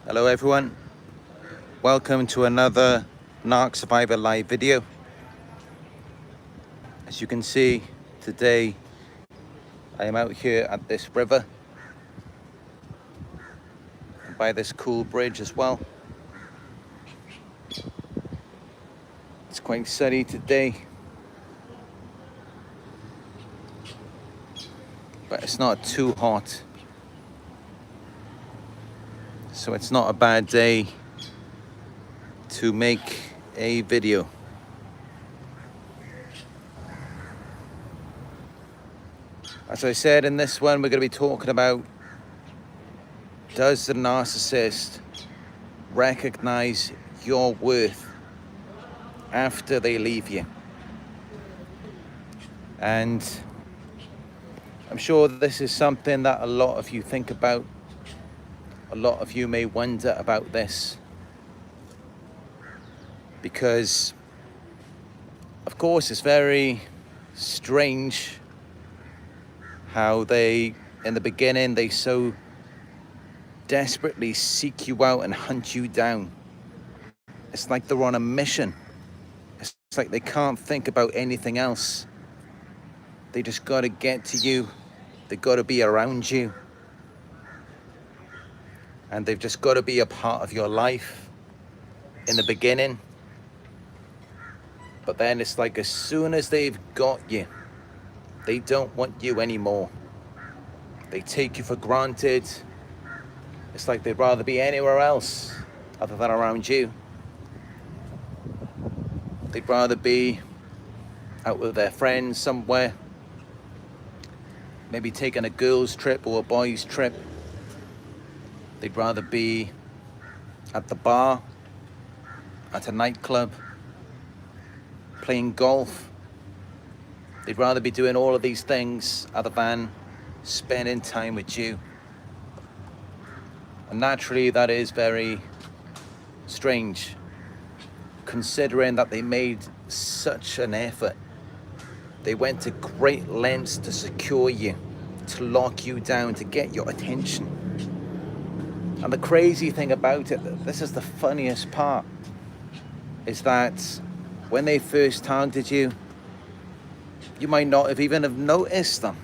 Hello everyone, welcome to another Narc Survivor live video. As you can see, today I am out here at this river and by this cool bridge as well. It's quite sunny today, but it's not too hot, so it's not a bad day to make a video. As I said, in this one we're going to be talking about, does the narcissist recognize your worth after they leave you? And I'm sure this is something that a lot of you think about. A lot of you may wonder about this, because of course it's very strange how they, in the beginning, they so desperately seek you out and hunt you down. It's like they're on a mission. It's like they can't think about anything else. They just got to get to you. They got to be around you. And they've just got to be a part of your life in the beginning. But then it's like as soon as they've got you, they don't want you anymore. They take you for granted. It's like they'd rather be anywhere else other than around you. They'd rather be out with their friends somewhere, maybe taking a girl's trip or a boy's trip. They'd rather be at the bar, at a nightclub, playing golf. They'd rather be doing all of these things other than spending time with you. And naturally, that is very strange, considering that they made such an effort. They went to great lengths to secure you, to lock you down, to get your attention. And the crazy thing about it, this is the funniest part, is that when they first targeted you, you might not have even have noticed them.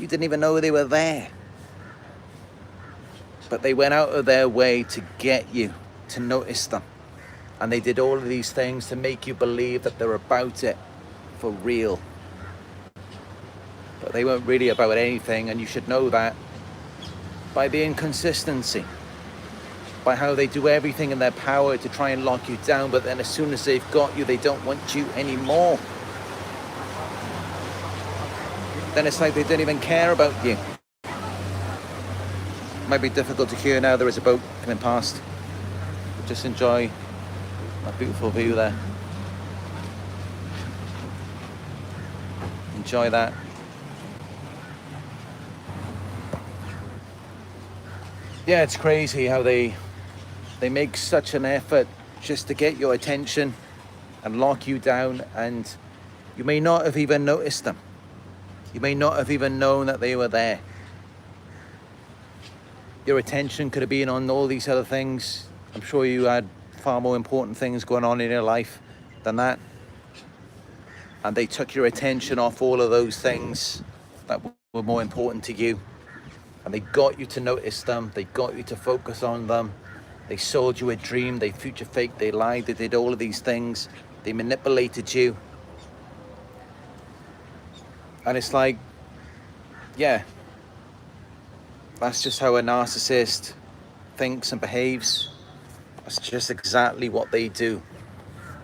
You didn't even know they were there. But they went out of their way to get you, to notice them. And they did all of these things to make you believe that they're about it for real. But they weren't really about anything, and you should know that by the inconsistency, by how they do everything in their power to try and lock you down, but then as soon as they've got you, they don't want you anymore. Then it's like they don't even care about you. Might be difficult to hear now, there is a boat coming past. Just enjoy that beautiful view there. Enjoy that. Yeah, it's crazy how they make such an effort just to get your attention and lock you down, and you may not have even noticed them. You may not have even known that they were there. Your attention could have been on all these other things. I'm sure you had far more important things going on in your life than that. And they took your attention off all of those things that were more important to you. And they got you to notice them. They got you to focus on them. They sold you a dream. They future faked. They lied. They did all of these things. They manipulated you. And it's like, yeah, that's just how a narcissist thinks and behaves. That's just exactly what they do.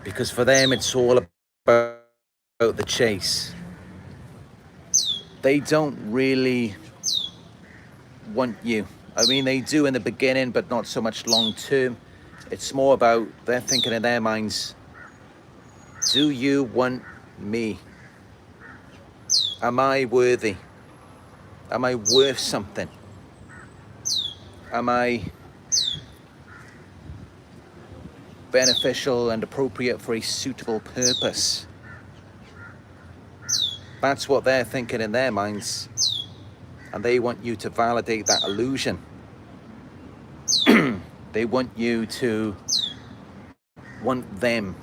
Because for them, it's all about the chase. They don't really want you. I mean, they do in the beginning, but not so much long term. It's more about, they're thinking in their minds, do you want me? Am I worthy? Am I worth something? Am I beneficial and appropriate for a suitable purpose? That's what they're thinking in their minds. And they want you to validate that illusion. And They want you to want them.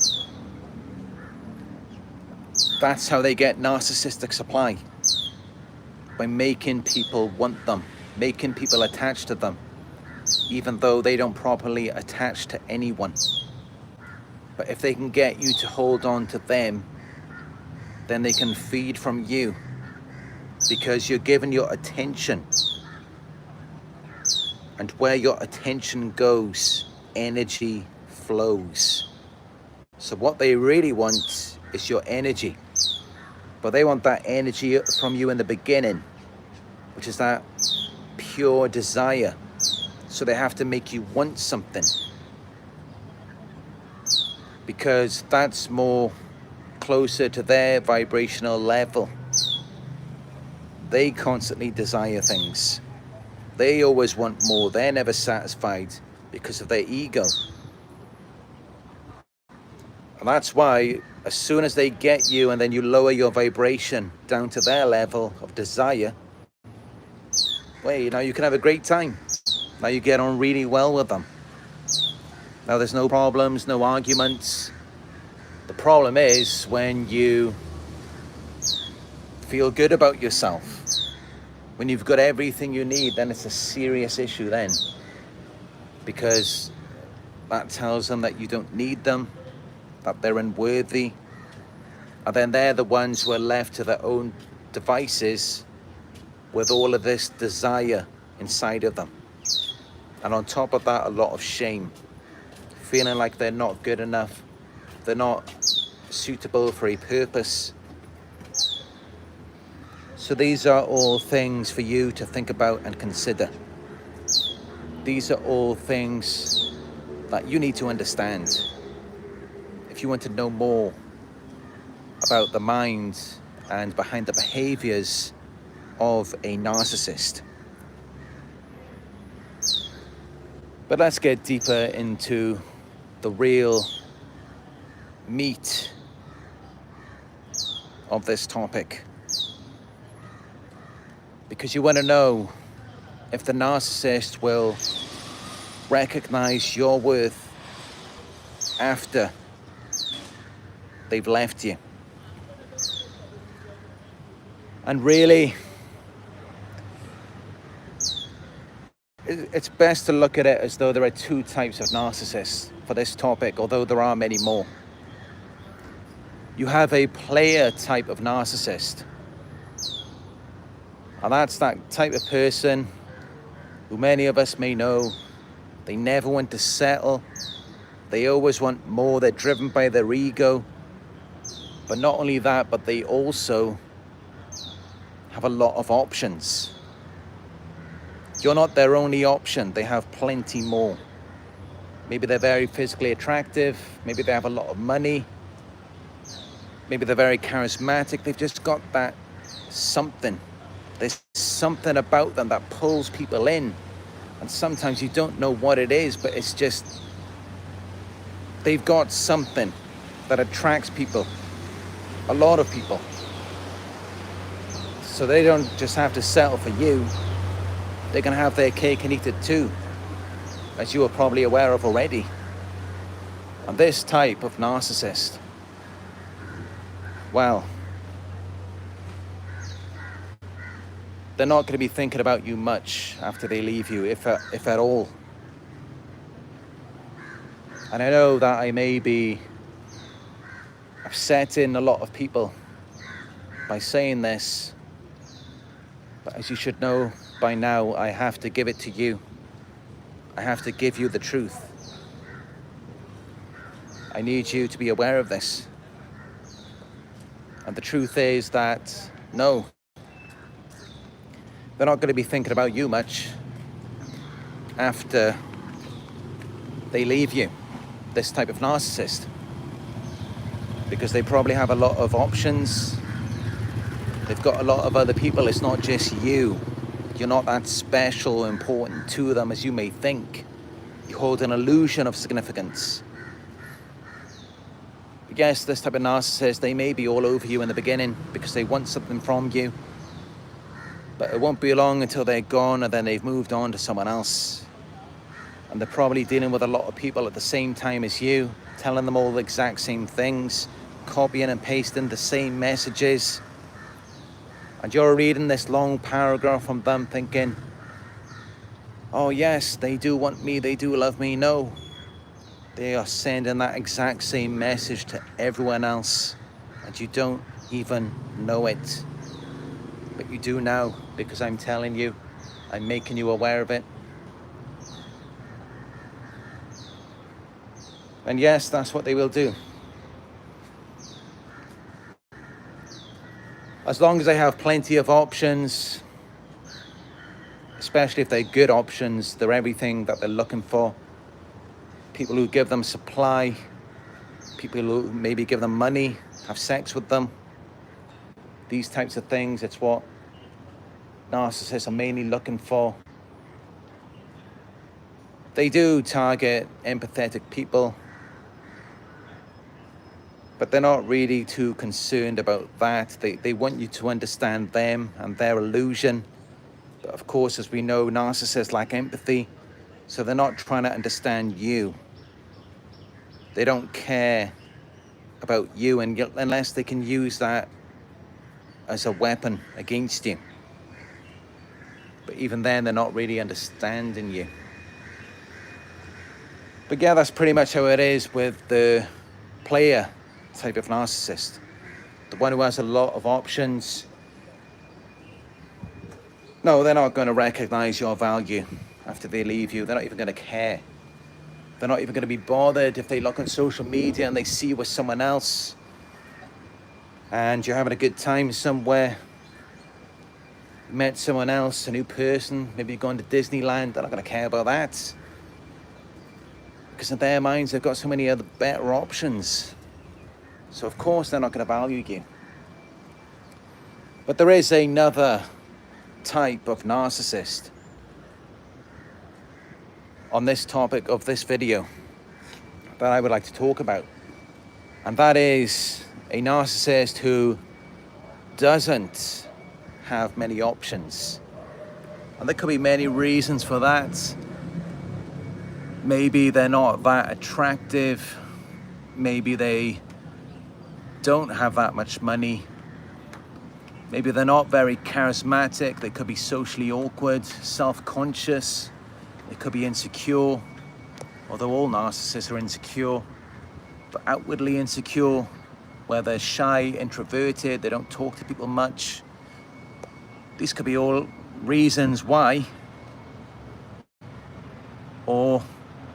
That's how they get narcissistic supply, by making people want them, making people attached to them, even though they don't properly attach to anyone. But if they can get you to hold on to them, then they can feed from you, because you're given your attention. And where your attention goes, energy flows. So what they really want is your energy. But they want that energy from you in the beginning, which is that pure desire. So they have to make you want something, because that's more closer to their vibrational level. They constantly desire things. They always want more. They're never satisfied because of their ego. And that's why as soon as they get you and then you lower your vibration down to their level of desire, well, you know, you can have a great time. Now you get on really well with them. Now there's no problems, no arguments. The problem is when you feel good about yourself. When you've got everything you need, then it's a serious issue then. Because that tells them that you don't need them, that they're unworthy. And then they're the ones who are left to their own devices with all of this desire inside of them. And on top of that, a lot of shame. Feeling like they're not good enough. They're not suitable for a purpose. So these are all things for you to think about and consider. These are all things that you need to understand if you want to know more about the mind and behind the behaviors of a narcissist. But let's get deeper into the real meat of this topic. Because you want to know if the narcissist will recognize your worth after they've left you. And really, it's best to look at it as though there are two types of narcissists for this topic, although there are many more. You have a player type of narcissist. And that's that type of person who many of us may know. They never want to settle. They always want more. They're driven by their ego. But not only that, but they also have a lot of options. You're not their only option. They have plenty more. Maybe they're very physically attractive. Maybe they have a lot of money. Maybe they're very charismatic. They've just got that something. There's something about them that pulls people in. And sometimes you don't know what it is, but it's just, they've got something that attracts people, a lot of people. So they don't just have to settle for you. They're going to have their cake and eat it too, as you are probably aware of already. And this type of narcissist, well, they're not going to be thinking about you much after they leave you, if at all. And I know that I may be upsetting a lot of people by saying this, but as you should know by now, I have to give it to you. I have to give you the truth. I need you to be aware of this. And the truth is that, no, they're not going to be thinking about you much after they leave you, this type of narcissist. Because they probably have a lot of options. They've got a lot of other people. It's not just you. You're not that special or important to them as you may think. You hold an illusion of significance. Yes, this type of narcissist, they may be all over you in the beginning because they want something from you. But it won't be long until they're gone and then they've moved on to someone else. And they're probably dealing with a lot of people at the same time as you, telling them all the exact same things, copying and pasting the same messages. And you're reading this long paragraph from them thinking, oh yes, they do want me, they do love me. No, they are sending that exact same message to everyone else, and you don't even know it. But you do now, because I'm telling you, I'm making you aware of it. And yes, that's what they will do. As long as they have plenty of options, especially if they're good options, they're everything that they're looking for. People who give them supply, people who maybe give them money, have sex with them. These types of things, it's what narcissists are mainly looking for. They do target empathetic people, but they're not really too concerned about that. They want you to understand them and their illusion. But of course, as we know, narcissists lack empathy, so they're not trying to understand you. They don't care about you, and unless they can use that as a weapon against you. But even then, they're not really understanding you. But yeah, that's pretty much how it is with the player type of narcissist. The one who has a lot of options. No, they're not going to recognize your value after they leave you. They're not even going to care. They're not even going to be bothered if they look on social media and they see you with someone else and you're having a good time somewhere. You met someone else, a new person, maybe you're going to Disneyland. They're not going to care about that. Because in their minds, they've got so many other better options. So of course they're not going to value you. But there is another type of narcissist on this topic of this video that I would like to talk about. And that is a narcissist who doesn't have many options. And there could be many reasons for that. Maybe they're not that attractive. Maybe they don't have that much money. Maybe they're not very charismatic. They could be socially awkward, self-conscious. They could be insecure, although all narcissists are insecure, but outwardly insecure, where they're shy, introverted, they don't talk to people much. These could be all reasons why. Or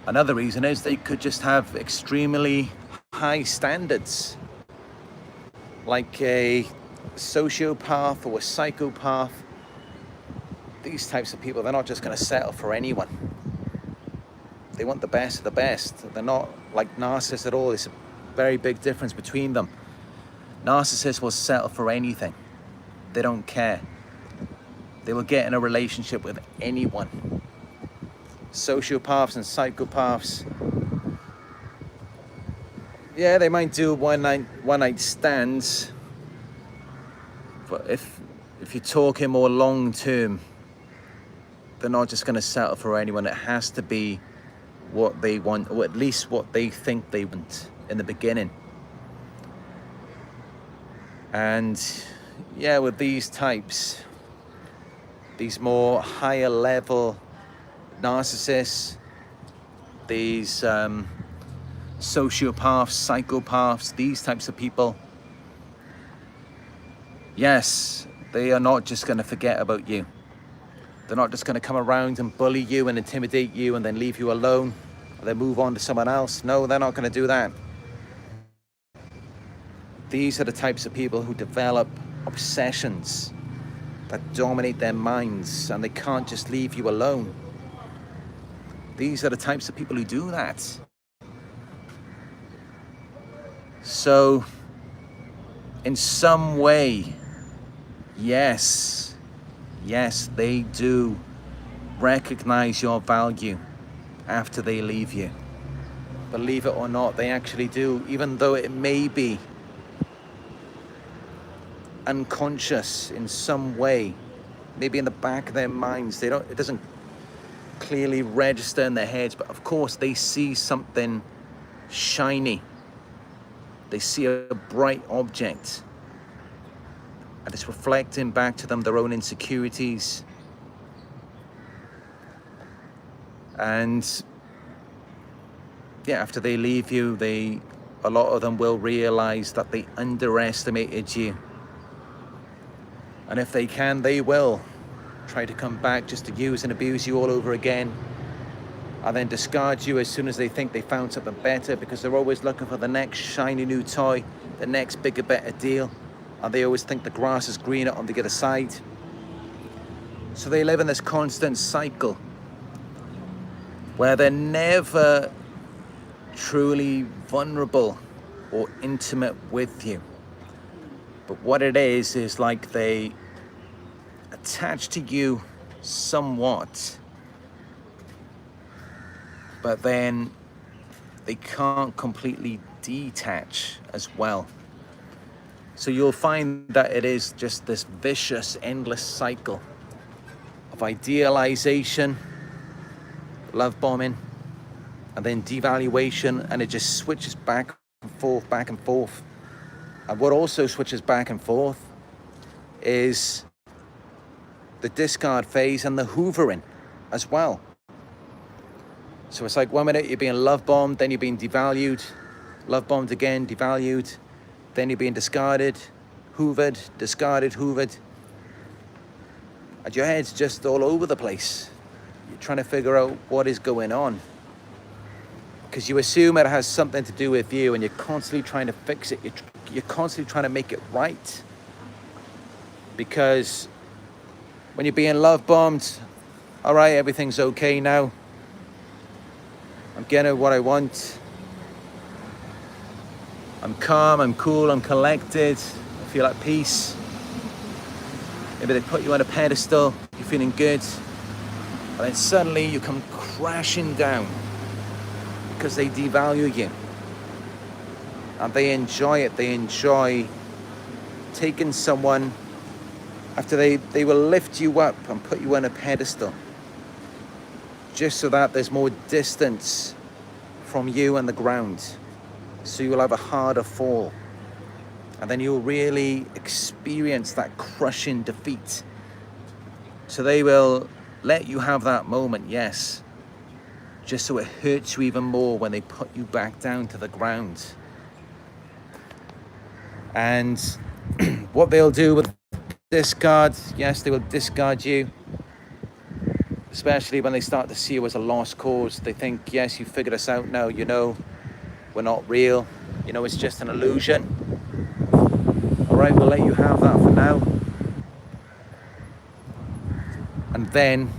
another reason is they could just have extremely high standards, like a sociopath or a psychopath. These types of people, they're not just going to settle for anyone. They want the best of the best. They're not like narcissists at all. There's a very big difference between them. Narcissists will settle for anything. They don't care. They will get in a relationship with anyone. Sociopaths and psychopaths, yeah, they might do one night stands, but if you're talking more long term, they're not just going to settle for anyone. It has to be what they want, or at least what they think they want in the beginning. And yeah, with these types, these more higher level narcissists, these sociopaths, psychopaths, these types of people, yes, they are not just going to forget about you. They're not just going to come around and bully you and intimidate you and then leave you alone, or then move on to someone else. No, they're not going to do that. These are the types of people who develop obsessions that dominate their minds, and they can't just leave you alone. These are the types of people who do that. So, in some way, yes, they do recognize your value after they leave you. Believe it or not, they actually do, even though it may be unconscious in some way, maybe in the back of their minds. It doesn't clearly register in their heads, but of course they see something shiny. They see a bright object, and it's reflecting back to them their own insecurities. And yeah, after they leave you, a lot of them will realize that they underestimated you. And if they can, they will try to come back just to use and abuse you all over again, and then discard you as soon as they think they found something better, because they're always looking for the next shiny new toy, the next bigger, better deal, and they always think the grass is greener on the other side. So they live in this constant cycle where they're never truly vulnerable or intimate with you. But what it is like they attach to you somewhat, but then they can't completely detach as well. So you'll find that it is just this vicious, endless cycle of idealization, love bombing, and then devaluation, and it just switches back and forth, back and forth. And what also switches back and forth is the discard phase and the hoovering as well. So it's like 1 minute you're being love bombed, then you're being devalued, love bombed again, devalued, then you're being discarded, hoovered, discarded, hoovered. And your head's just all over the place. You're trying to figure out what is going on, because you assume it has something to do with you, and you're constantly trying to fix it. You're constantly trying to make it right. Because when you're being love bombed, all right, everything's okay now. I'm getting what I want. I'm calm, I'm cool, I'm collected. I feel at peace. Maybe they put you on a pedestal, you're feeling good. And then suddenly you come crashing down because they devalue you. And they enjoy it. They enjoy taking someone after they will lift you up and put you on a pedestal, just so that there's more distance from you and the ground. So you'll have a harder fall. And then you'll really experience that crushing defeat. So they will let you have that moment, yes, just so it hurts you even more when they put you back down to the ground. And what they'll do with discard, yes, they will discard you, especially when they start to see you as a lost cause. They think, yes, you figured us out now, you know, we're not real, you know, it's just an illusion. All right, we'll let you have that for now. And then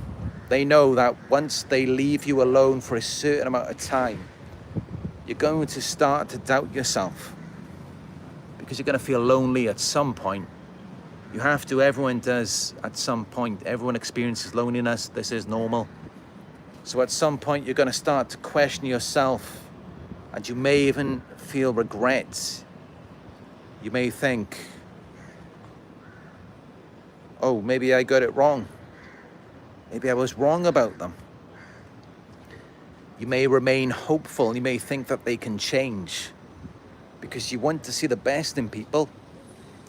they know that once they leave you alone for a certain amount of time, you're going to start to doubt yourself, because you're going to feel lonely at some point. You have to, everyone does at some point. Everyone experiences loneliness. This is normal. So at some point, you're going to start to question yourself, and you may even feel regret. You may think, oh, maybe I got it wrong. Maybe I was wrong about them. You may remain hopeful. You may think that they can change, because you want to see the best in people.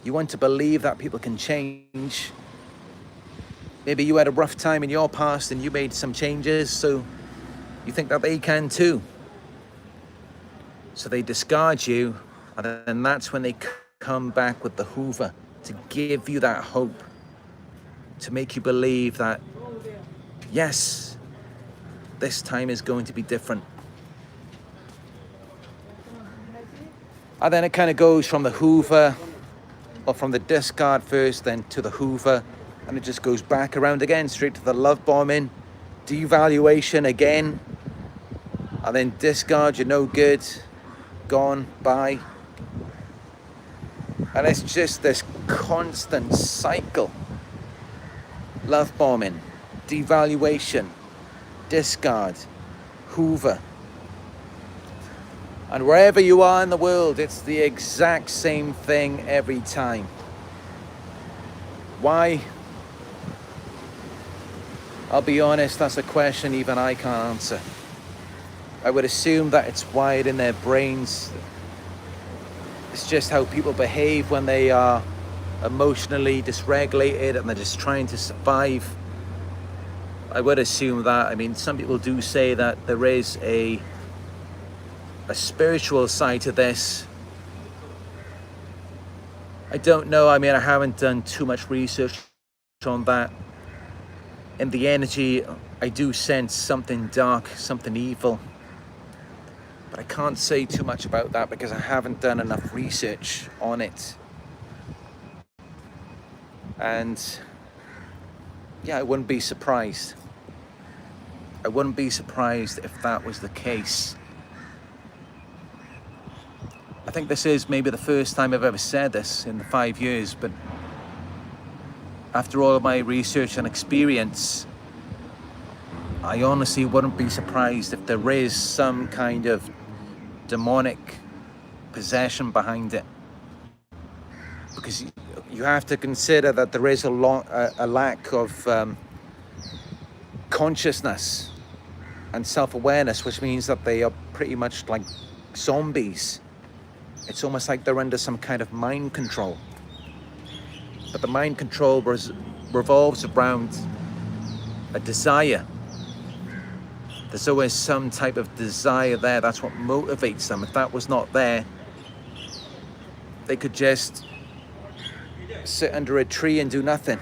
You want to believe that people can change. Maybe you had a rough time in your past and you made some changes, so you think that they can too. So they discard you, and then that's when they come back with the hoover to give you that hope, to make you believe that, yes, this time is going to be different. And then it kind of goes from the hoover, or from the discard first, then to the hoover, and it just goes back around again, straight to the love bombing, devaluation again, and then discard, you're no good, gone, bye. And it's just this constant cycle. Love bombing, devaluation, discard, hoover. And wherever you are in the world, it's the exact same thing every time. Why? I'll be honest, that's a question even I can't answer. I would assume that it's wired in their brains. It's just how people behave when they are emotionally dysregulated and they're just trying to survive. I would assume that. I mean, some people do say that there is a spiritual side to this. I don't know. I mean, I haven't done too much research on that. In the energy, I do sense something dark, something evil. But I can't say too much about that because I haven't done enough research on it. And yeah, I wouldn't be surprised. I wouldn't be surprised if that was the case. I think this is maybe the first time I've ever said this in the 5 years, but after all of my research and experience, I honestly wouldn't be surprised if there is some kind of demonic possession behind it. Because you have to consider that there is a lack of consciousness and self-awareness, which means that they are pretty much like zombies. It's almost like they're under some kind of mind control. But the mind control revolves around a desire. There's always some type of desire there. That's what motivates them. If that was not there, they could just sit under a tree and do nothing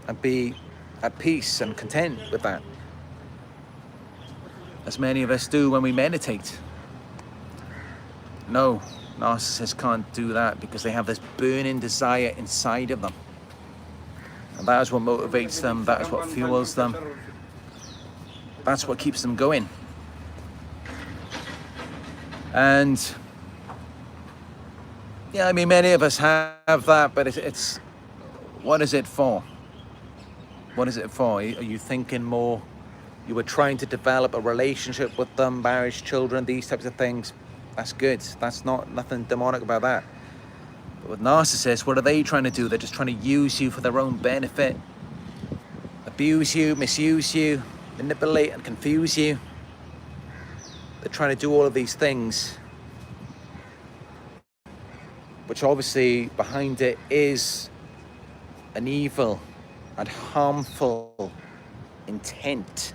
and be at peace and content with that, as many of us do when we meditate. No, narcissists can't do that because they have this burning desire inside of them. And that is what motivates them, that is what fuels them. That's what keeps them going. And yeah, I mean, many of us have that, but it's what is it for? What is it for? Are you thinking more, you were trying to develop a relationship with them, marriage, children, these types of things? That's good. That's nothing demonic about that. But with narcissists, what are they trying to do? They're just trying to use you for their own benefit, abuse you, misuse you, manipulate and confuse you. They're trying to do all of these things, which obviously behind it is an evil and harmful intent.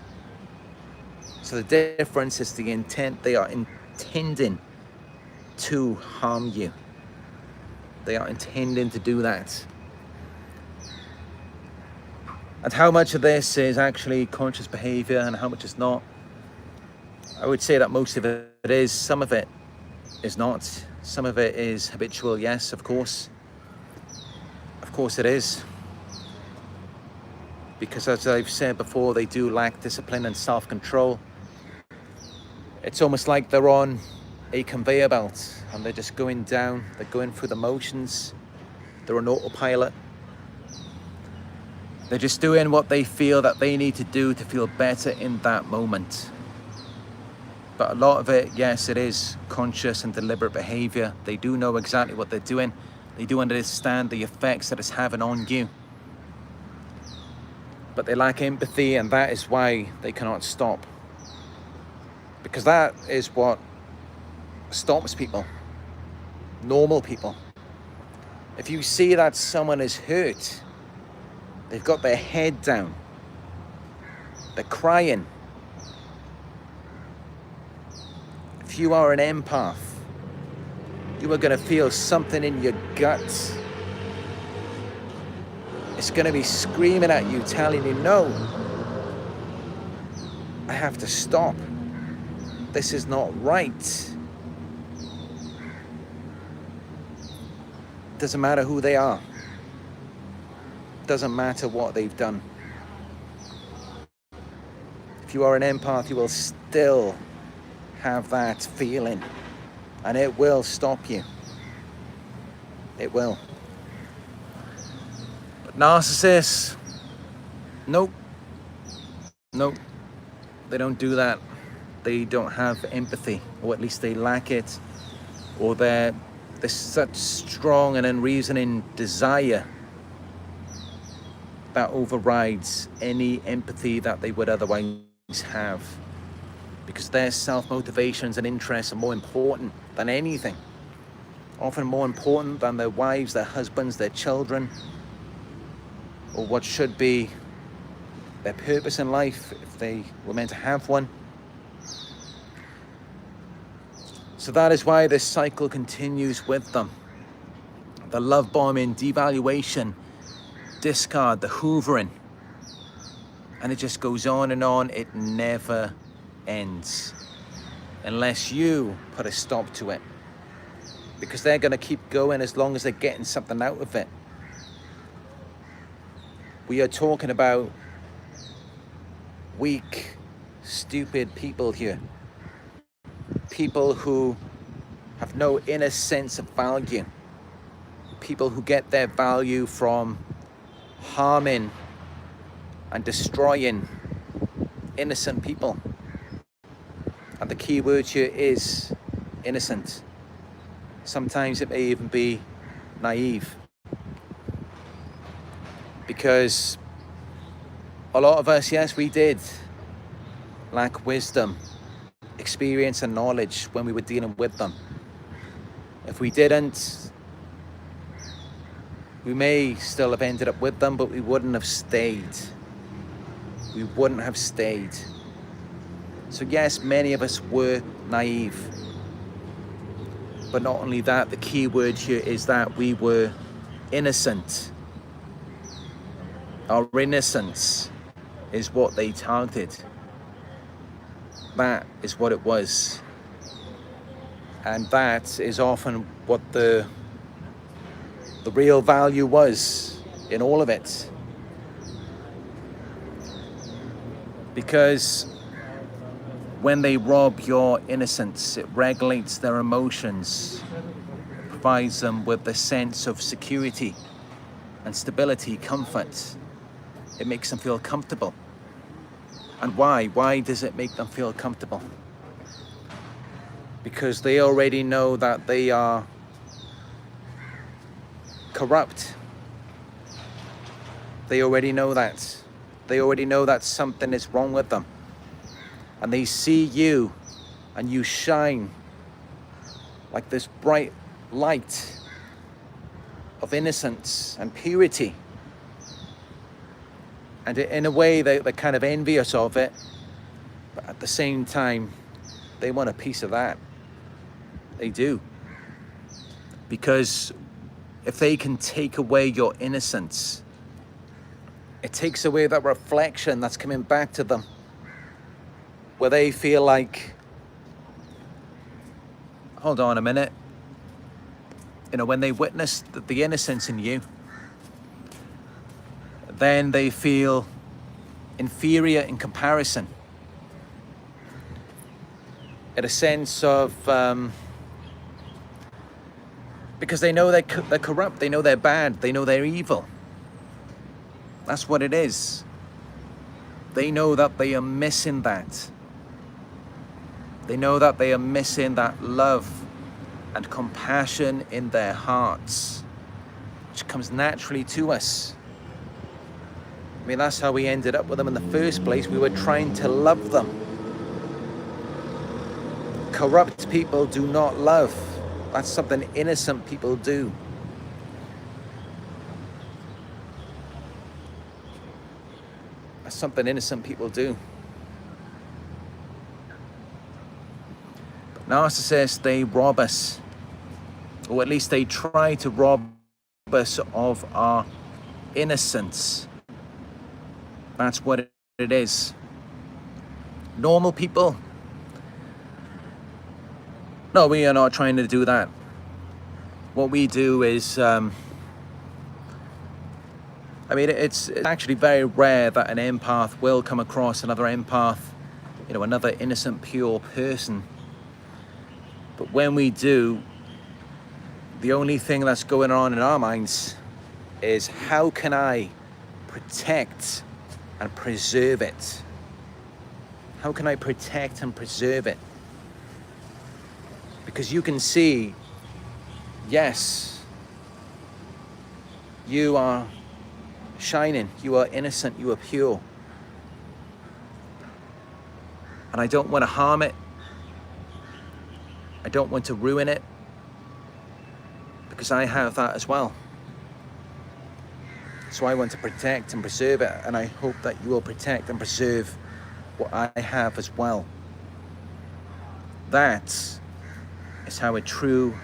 So the difference is the intent. They are intending to harm you. They are intending to do that. And how much of this is actually conscious behavior and how much is not? I would say that most of it is. Some of it is not. Some of it is habitual, yes, of course. Of course it is. Because as I've said before, they do lack discipline and self-control. It's almost like they're on a conveyor belt and they're just going down, they're going through the motions, they're on autopilot. They're just doing what they feel that they need to do to feel better in that moment. But a lot of it, yes, it is conscious and deliberate behavior. They do know exactly what they're doing. They do understand the effects that it's having on you. But they lack empathy, and that is why they cannot stop. Because that is what stops people, normal people. If you see that someone is hurt, they've got their head down, they're crying. If you are an empath, you are going to feel something in your guts. It's going to be screaming at you, telling you, no, I have to stop. This is not right. Doesn't matter who they are. Doesn't matter what they've done. If you are an empath, you will still have that feeling, and it will stop you. It will. But narcissists, nope. They don't do that. They don't have empathy, or at least they lack it, or there's such strong and unreasoning desire that overrides any empathy that they would otherwise have, because their self-motivations and interests are more important than anything, often more important than their wives, their husbands, their children, or what should be their purpose in life if they were meant to have one. So that is why this cycle continues with them. The love bombing, devaluation, discard, the hoovering, and it just goes on and on. It never ends unless you put a stop to it, because they're going to keep going as long as they're getting something out of it. We are talking about weak, stupid people here. People who have no inner sense of value. People who get their value from harming and destroying innocent people. And the key word here is innocent. Sometimes it may even be naive. Because a lot of us, yes, we did lack wisdom, experience and knowledge when we were dealing with them. If we didn't, we may still have ended up with them, but we wouldn't have stayed. We wouldn't have stayed. So yes, many of us were naive. But not only that, the key word here is that we were innocent. Our innocence is what they targeted. That is what it was. And that is often what the real value was in all of it. Because when they rob your innocence, it regulates their emotions, provides them with the sense of security and stability, comfort. It makes them feel comfortable. And why? Why does it make them feel comfortable? Because they already know that they are corrupt. They already know that. They already know that something is wrong with them. And they see you, and you shine like this bright light of innocence and purity. And in a way, they're kind of envious of it. But at the same time, they want a piece of that. They do. Because if they can take away your innocence, it takes away that reflection that's coming back to them, where they feel like, hold on a minute, when they witness the innocence in you, then they feel inferior in comparison. In a sense of, because they know they're corrupt, they know they're bad, they know they're evil. That's what it is. They know that they are missing that. They know that they are missing that love and compassion in their hearts, which comes naturally to us. I mean, that's how we ended up with them in the first place. We were trying to love them. Corrupt people do not love. That's something innocent people do. That's something innocent people do. But narcissists, they rob us. Or at least they try to rob us of our innocence. That's what it is. Normal people, no, we are not trying to do that. What we do is, it's actually very rare that an empath will come across another empath, another innocent, pure person. But when we do, the only thing that's going on in our minds is, how can I protect and preserve it? How can I protect and preserve it? Because you can see, yes, you are shining, you are innocent, you are pure. And I don't want to harm it. I don't want to ruin it, because I have that as well. So I want to protect and preserve it, and I hope that you will protect and preserve what I have as well. That is how a true,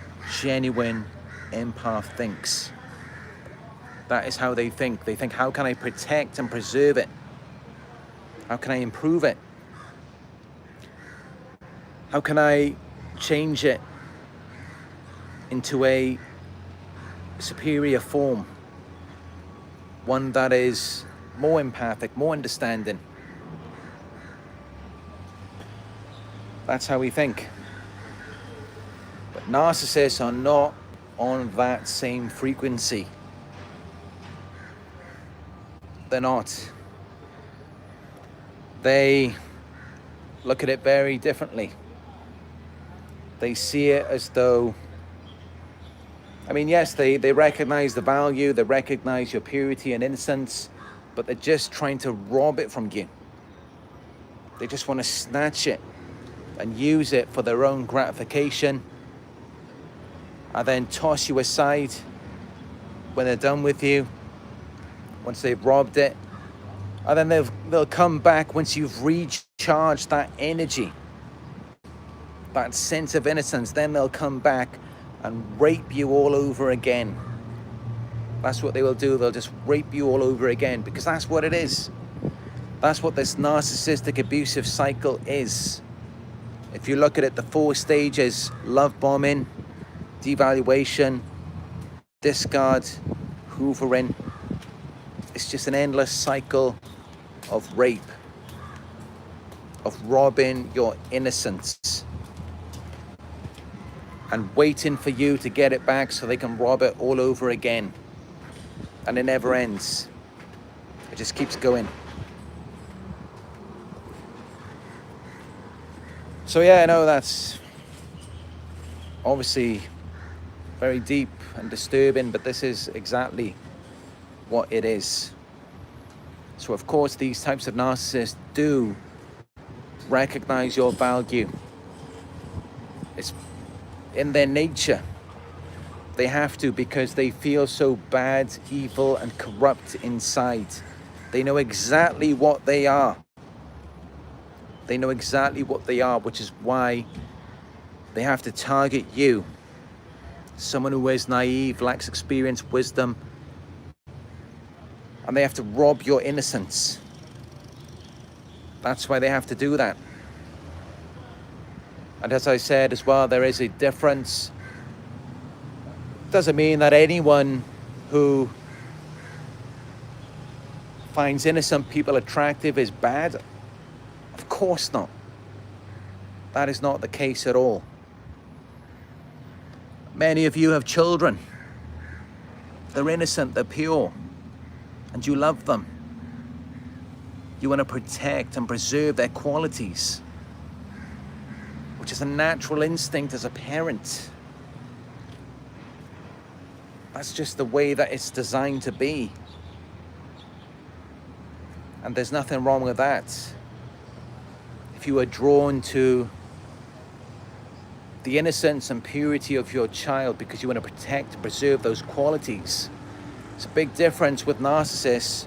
genuine empath thinks. That is how they think. They think, how can I protect and preserve it? How can I improve it? How can I change it into a superior form? One that is more empathic, more understanding. That's how we think. But narcissists are not on that same frequency. They're not. They look at it very differently. They see it as though, I mean, yes, they recognize the value, they recognize your purity and innocence, but they're just trying to rob it from you. They just want to snatch it and use it for their own gratification, and then toss you aside when they're done with you, once they've robbed it. And then they'll come back once you've recharged that energy, that sense of innocence. Then they'll come back and rape you all over again. That's what they will do. They'll just rape you all over again, because that's what it is. That's what this narcissistic abusive cycle is. If you look at it, the 4 stages: love bombing, devaluation, discard, hoovering. It's just an endless cycle of rape, of robbing your innocence, and waiting for you to get it back so they can rob it all over again. And it never ends. It just keeps going. So yeah, I know that's obviously very deep and disturbing, but this is exactly what it is. So of course, these types of narcissists do recognize your value. It's in their nature. They have to, because they feel so bad, evil, and corrupt inside. They know exactly what they are. They know exactly what they are, which is why they have to target you. Someone who is naive, lacks experience, wisdom, and they have to rob your innocence. That's why they have to do that. And as I said as well, there is a difference. Doesn't mean that anyone who finds innocent people attractive is bad. Of course not. That is not the case at all. Many of you have children. They're innocent, they're pure, and you love them. You want to protect and preserve their qualities, which is a natural instinct as a parent. That's just the way that it's designed to be. And there's nothing wrong with that. If you are drawn to the innocence and purity of your child because you want to protect and preserve those qualities, it's a big difference with narcissists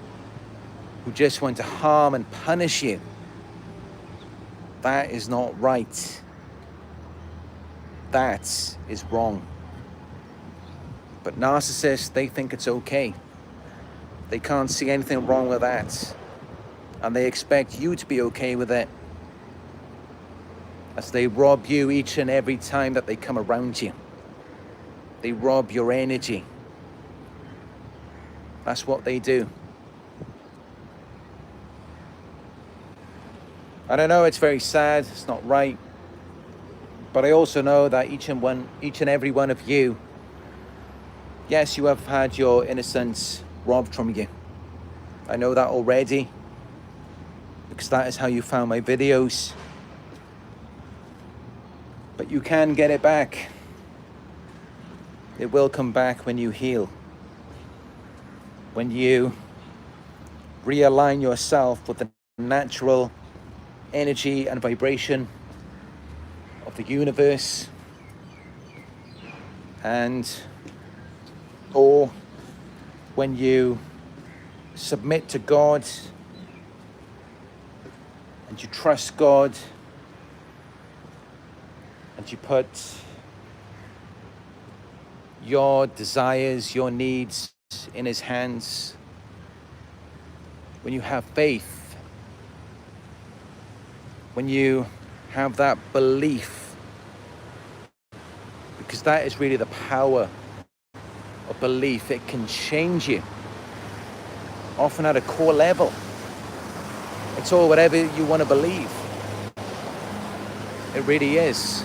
who just want to harm and punish you. That is not right. That is wrong. But narcissists, they think it's okay. They can't see anything wrong with that. And they expect you to be okay with it, as they rob you each and every time that they come around you. They rob your energy. That's what they do. And I know it's very sad, it's not right, but I also know that each and every one of you, yes, you have had your innocence robbed from you. I know that already, because that is how you found my videos. But you can get it back. It will come back when you heal. When you realign yourself with the natural energy and vibration of the universe, or when you submit to God and you trust God and you put your desires, your needs in His hands, when you have faith, when you have that belief, because that is really the power of belief. It can change you, often at a core level. It's all whatever you want to believe. It really is.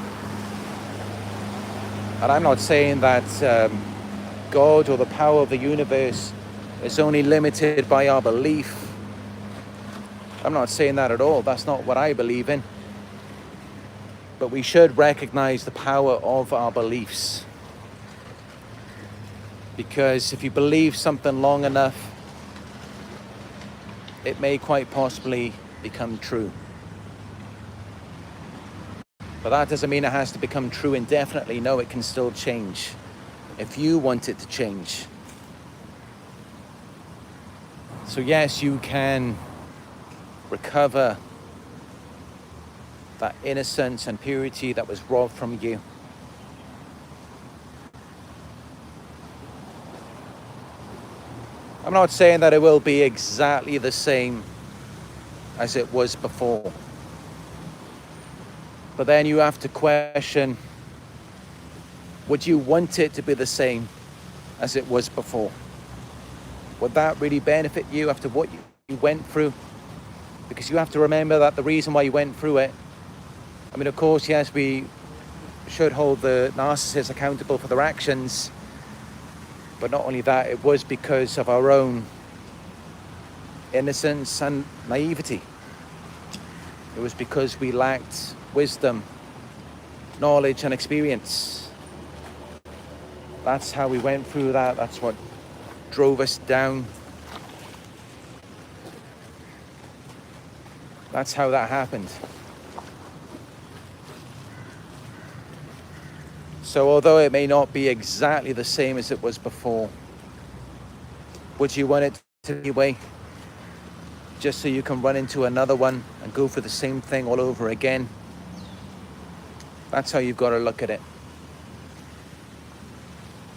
And I'm not saying that God or the power of the universe is only limited by our belief. I'm not saying that at all. That's not what I believe in. But we should recognize the power of our beliefs. Because if you believe something long enough, it may quite possibly become true. But that doesn't mean it has to become true indefinitely. No, it can still change if you want it to change. So yes, you can recover that innocence and purity that was robbed from you. I'm not saying that it will be exactly the same as it was before. But then you have to question, would you want it to be the same as it was before? Would that really benefit you after what you went through? Because you have to remember that the reason why you went through it, I mean, of course, yes, we should hold the narcissists accountable for their actions. But not only that, it was because of our own innocence and naivety. It was because we lacked wisdom, knowledge, and experience. That's how we went through that. That's what drove us down. That's how that happened. So although it may not be exactly the same as it was before, would you want it to be anyway? Just so you can run into another one and go through the same thing all over again? That's how you've got to look at it.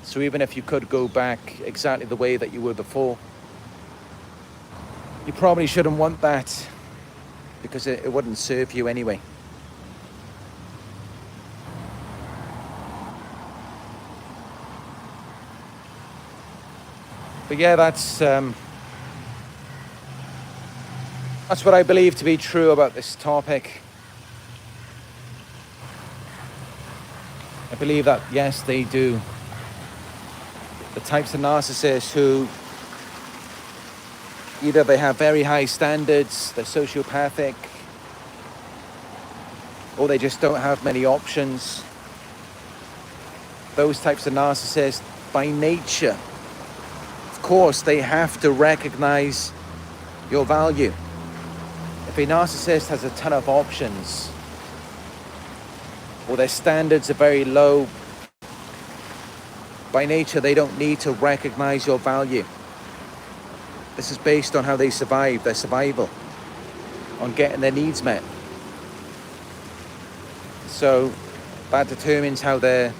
So even if you could go back exactly the way that you were before, you probably shouldn't want that, because it wouldn't serve you anyway. But yeah, that's what I believe to be true about this topic. I believe that, yes, they do. The types of narcissists who either they have very high standards, they're sociopathic, or they just don't have many options. Those types of narcissists, by nature, of course, they have to recognize your value. If a narcissist has a ton of options, or their standards are very low, by nature, they don't need to recognize your value. This is based on how they survive, their survival, on getting their needs met. So that determines how their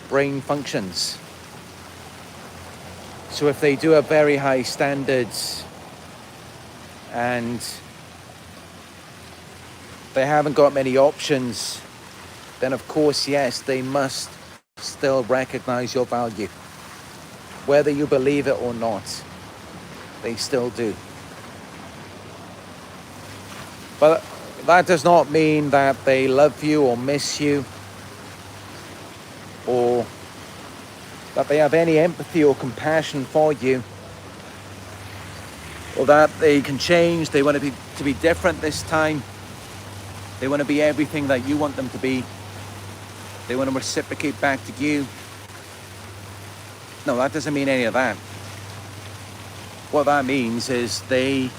brain functions. So if they do have very high standards and they haven't got many options, then of course, yes, they must still recognize your value. Whether you believe it or not, they still do. But that does not mean that they love you or miss you, or that they have any empathy or compassion for you, or that they can change. They want to be different this time. They want to be everything that you want them to be. They want to reciprocate back to you. No, that doesn't mean any of that. What that means is they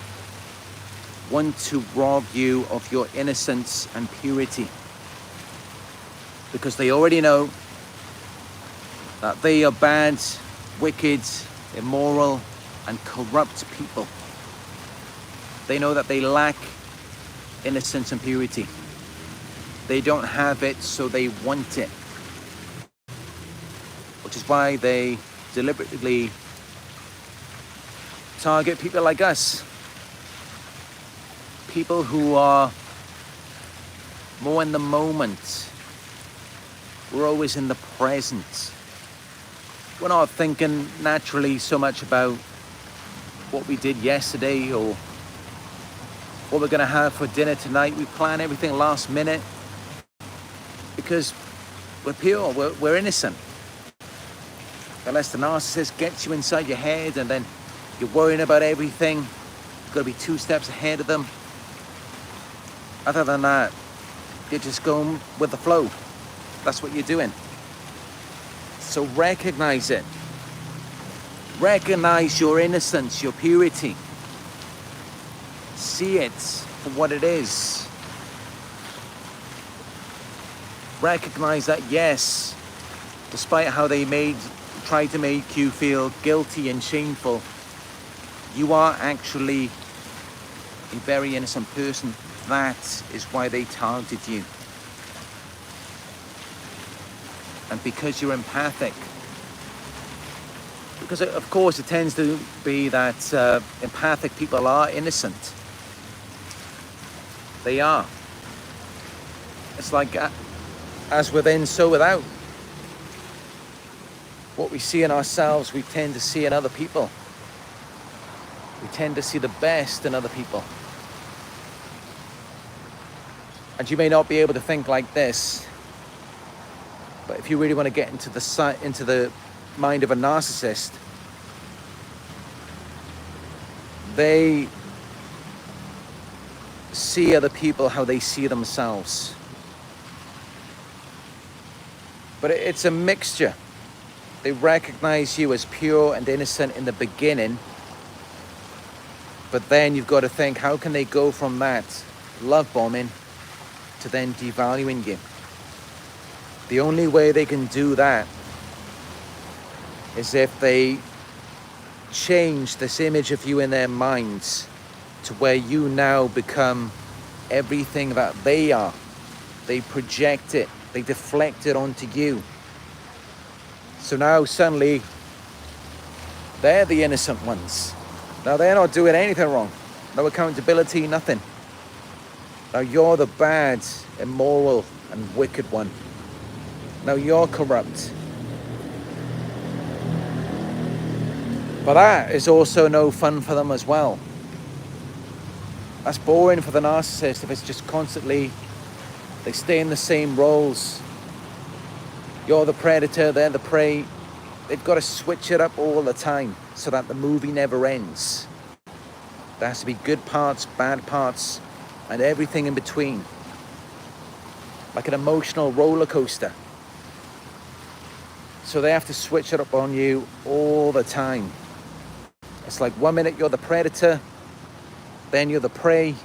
want to rob you of your innocence and purity, because they already know that they are bad, wicked, immoral, and corrupt people. They know that they lack innocence and purity. They don't have it, so they want it. Which is why they deliberately target people like us. People who are more in the moment. We're always in the present. We're not thinking naturally so much about what we did yesterday or what we're going to have for dinner tonight. We plan everything last minute because we're pure, we're innocent. Unless the narcissist gets you inside your head and then you're worrying about everything. You've got to be 2 steps ahead of them. Other than that, you're just going with the flow. That's what you're doing. So recognize it. Recognize your innocence, your purity. See it for what it is. Recognize that, yes, despite how they try to make you feel guilty and shameful, you are actually a very innocent person. That is why they targeted you. And because you're empathic, because of course it tends to be that empathic people are innocent. They are. It's like as within, so without. What we see in ourselves, we tend to see in other people. We tend to see the best in other people. And you may not be able to think like this, but if you really want to get into the mind of a narcissist, they see other people how they see themselves. But it's a mixture. They recognize you as pure and innocent in the beginning, but then you've got to think, how can they go from that love bombing to then devaluing you? The only way they can do that is if they change this image of you in their minds to where you now become everything that they are. They project it, they deflect it onto you. So now suddenly they're the innocent ones. Now they're not doing anything wrong. No accountability, nothing. Now you're the bad, immoral, and wicked one. Now you're corrupt. But that is also no fun for them as well. That's boring for the narcissist if it's just constantly, they stay in the same roles. You're the predator, they're the prey. They've got to switch it up all the time so that the movie never ends. There has to be good parts, bad parts, and everything in between. Like an emotional roller coaster. So they have to switch it up on you all the time. It's like 1 minute you're the predator, then you're the prey.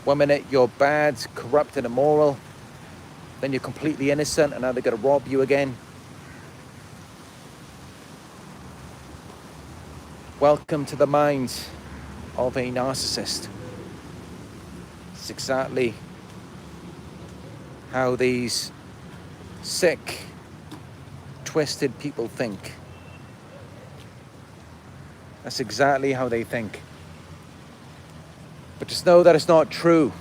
1 minute you're bad, corrupt, and immoral. Then you're completely innocent, and now they're going to rob you again. Welcome to the mind of a narcissist. It's exactly how these sick, twisted people think. That's exactly how they think. But just know that it's not true.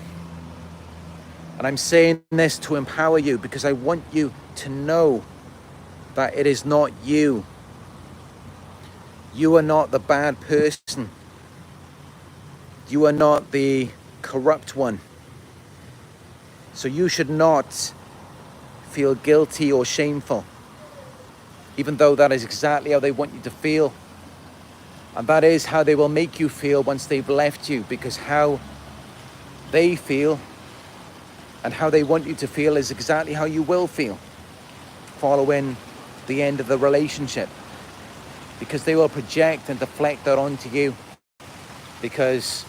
And I'm saying this to empower you because I want you to know that it is not you. You are not the bad person. You are not the corrupt one. So you should not feel guilty or shameful, even though that is exactly how they want you to feel. And that is how they will make you feel once they've left you, because how they feel and how they want you to feel is exactly how you will feel following the end of the relationship. because they will project and deflect that onto you because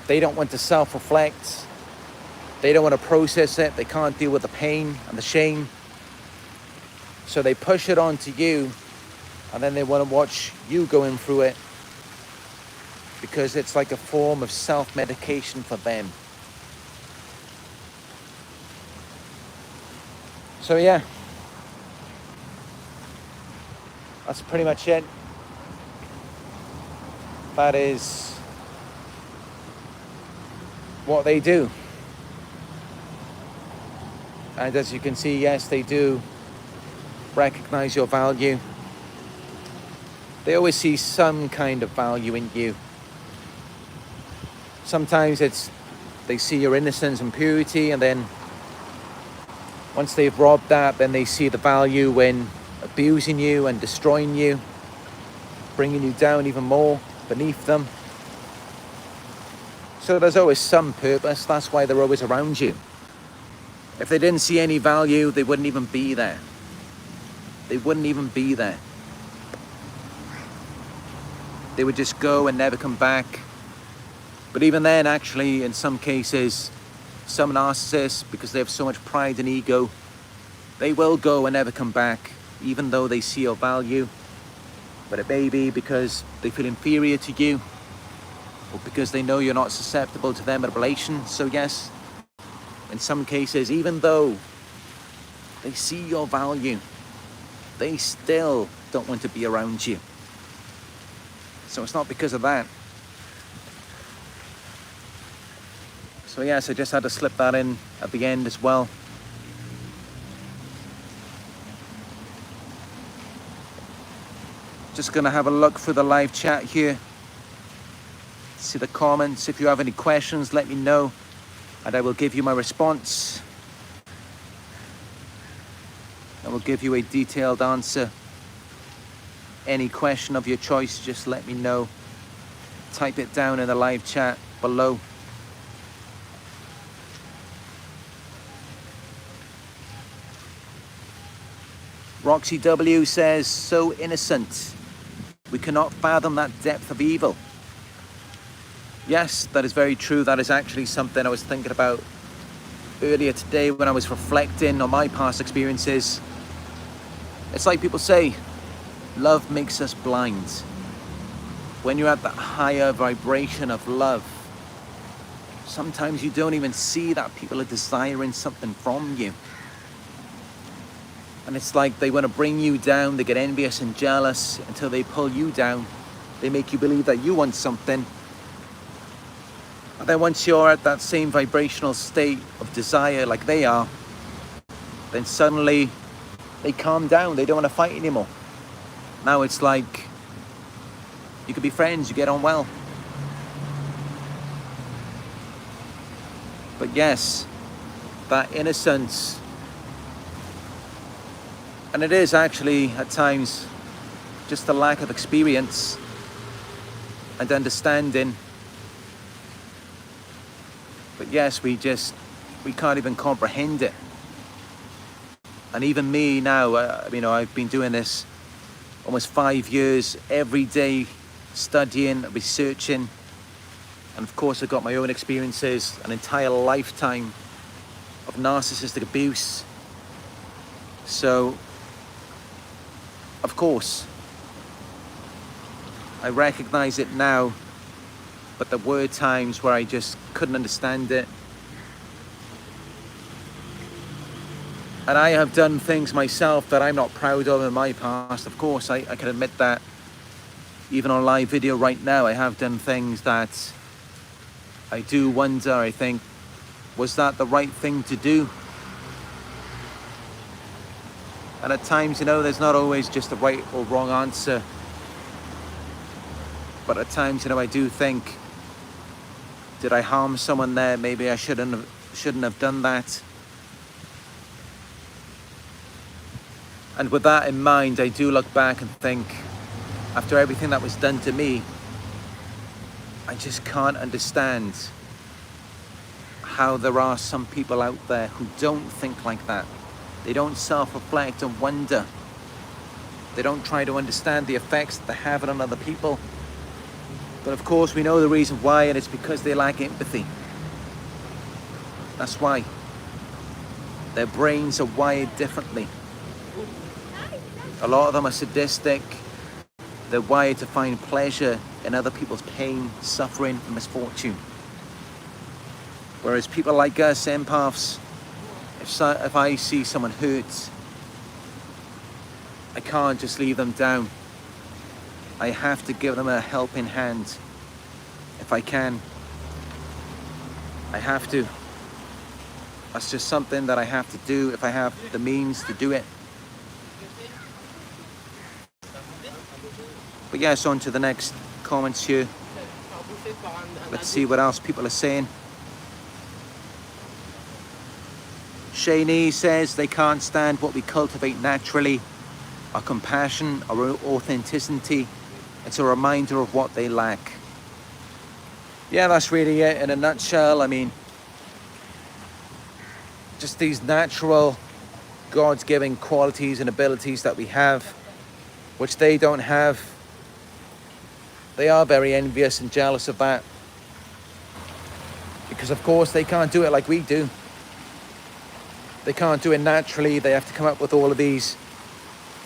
they don't want to self-reflect. They don't want to process it. They can't deal with the pain and the shame. So they push it onto you, and then they want to watch you going through it because it's like a form of self-medication for them. So yeah, that's pretty much it. That is what they do. And as you can see, yes, they do recognize your value. They always see some kind of value in you. Sometimes they see your innocence and purity, and then once they've robbed that, then they see the value in abusing you and destroying you, bringing you down even more beneath them. So there's always some purpose. That's why they're always around you. If they didn't see any value, they wouldn't even be there. They wouldn't even be there. They would just go and never come back. But even then, actually, in some cases, some narcissists, because they have so much pride and ego, they will go and never come back, even though they see your value. But it may be because they feel inferior to you, or because they know you're not susceptible to them in a relation. So yes, in some cases, even though they see your value, they still don't want to be around you. So it's not because of that. So yes, I just had to slip that in at the end as well. Just gonna have a look through the live chat here. See the comments. If you have any questions, let me know, and I will give you my response. I will give you a detailed answer. Any question of your choice, just let me know. Type it down in the live chat below. Roxy W says, so innocent. We cannot fathom that depth of evil. Yes, that is very true. That is actually something I was thinking about earlier today when I was reflecting on my past experiences. It's like people say, love makes us blind. When you're at that higher vibration of love, sometimes you don't even see that people are desiring something from you. And it's like they want to bring you down. They get envious and jealous until they pull you down. They make you believe that you want something. And then once you're at that same vibrational state of desire like they are, then suddenly they calm down. They don't want to fight anymore. Now it's like you could be friends, you get on well. But yes, that innocence, and it is actually at times just a lack of experience and understanding. But yes, we can't even comprehend it. And even me now, I've been doing this almost 5 years, every day studying, researching, and of course I've got my own experiences, an entire lifetime of narcissistic abuse. So, of course, I recognize it now, but there were times where I just couldn't understand it. And I have done things myself that I'm not proud of in my past. Of course, I can admit that. Even on live video right now, I have done things that I do wonder, I think, was that the right thing to do? And at times, there's not always just a right or wrong answer. But at times, I do think, did I harm someone there? Maybe I shouldn't have done that. And with that in mind, I do look back and think, after everything that was done to me, I just can't understand how there are some people out there who don't think like that. They don't self-reflect and wonder They don't try to understand the effects that they have on other people. But of course, we know the reason why, and it's because they lack empathy. That's why. Their brains are wired differently. A lot of them are sadistic. They're wired to find pleasure in other people's pain, suffering, and misfortune. Whereas people like us, empaths, if I see someone hurt, I can't just leave them down. I have to give them a helping hand. If I can, I have to. That's just something that I have to do if I have the means to do it. But yes, on to the next comments here. Let's see what else people are saying. Shaynee says they can't stand what we cultivate naturally. Our compassion, our authenticity. It's a reminder of what they lack. Yeah, that's really it in a nutshell. I mean, just these natural, God-given qualities and abilities that we have, which they don't have. They are very envious and jealous of that. Because of course they can't do it like we do. They can't do it naturally. They have to come up with all of these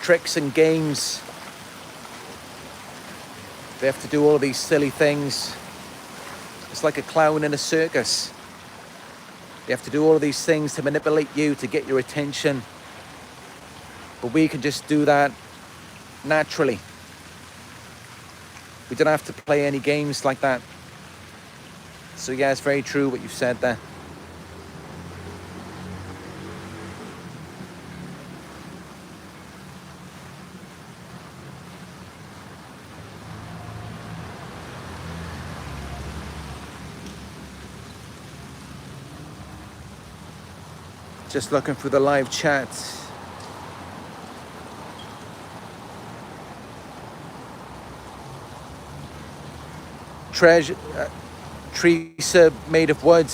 tricks and games. They have to do all of these silly things. It's like a clown in a circus. They have to do all of these things to manipulate you, to get your attention. But we can just do that naturally. We don't have to play any games like that. So yeah, it's very true what you've said there. Just looking through the live chat. Teresa Made of Wood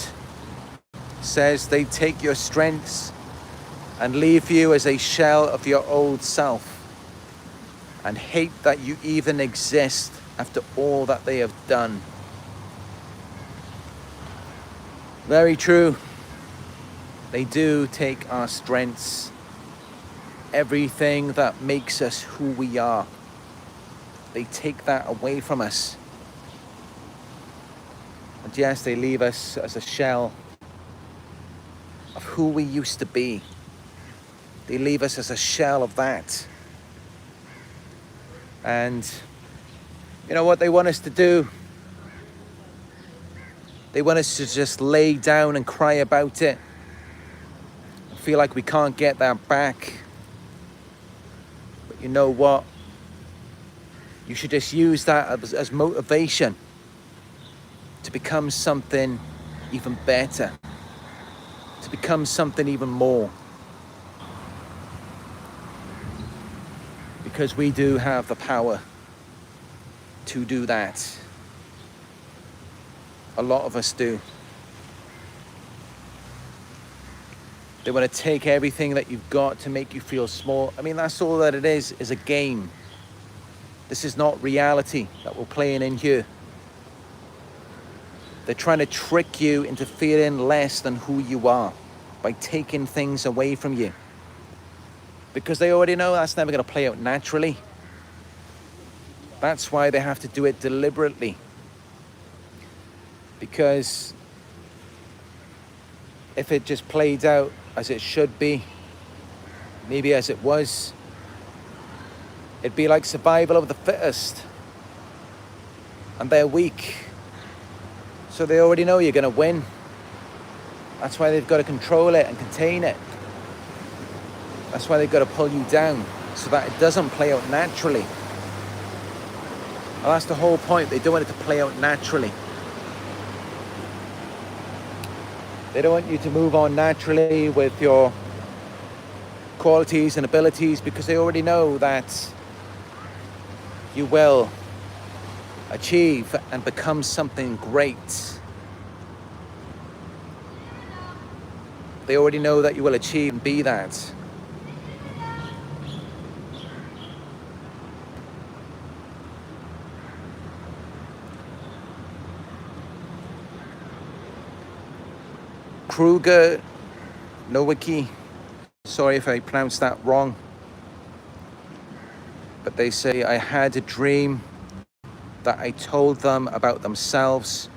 says they take your strengths and leave you as a shell of your old self and hate that you even exist after all that they have done. Very true. They do take our strengths, everything that makes us who we are. They take that away from us. And yes, they leave us as a shell of who we used to be. They leave us as a shell of that. And you know what they want us to do? They want us to just lay down and cry about it. Feel like we can't get that back. But you know what? You should just use that as motivation to become something even better, to become something even more. Because we do have the power to do that. A lot of us do. They want to take everything that you've got to make you feel small. I mean, that's all that it is a game. This is not reality that we're playing in here. They're trying to trick you into feeling less than who you are by taking things away from you. Because they already know that's never going to play out naturally. That's why they have to do it deliberately. Because if it just played out as it should be, maybe as it was, it'd be like survival of the fittest. And they're weak. So they already know you're going to win. That's why they've got to control it and contain it. That's why they've got to pull you down so that it doesn't play out naturally. Well, that's the whole point. They don't want it to play out naturally. They don't want you to move on naturally with your qualities and abilities because they already know that you will achieve and become something great. They already know that you will achieve and be that. Kruger Nowicki, sorry if I pronounced that wrong, but they say, I had a dream that I told them about themselves,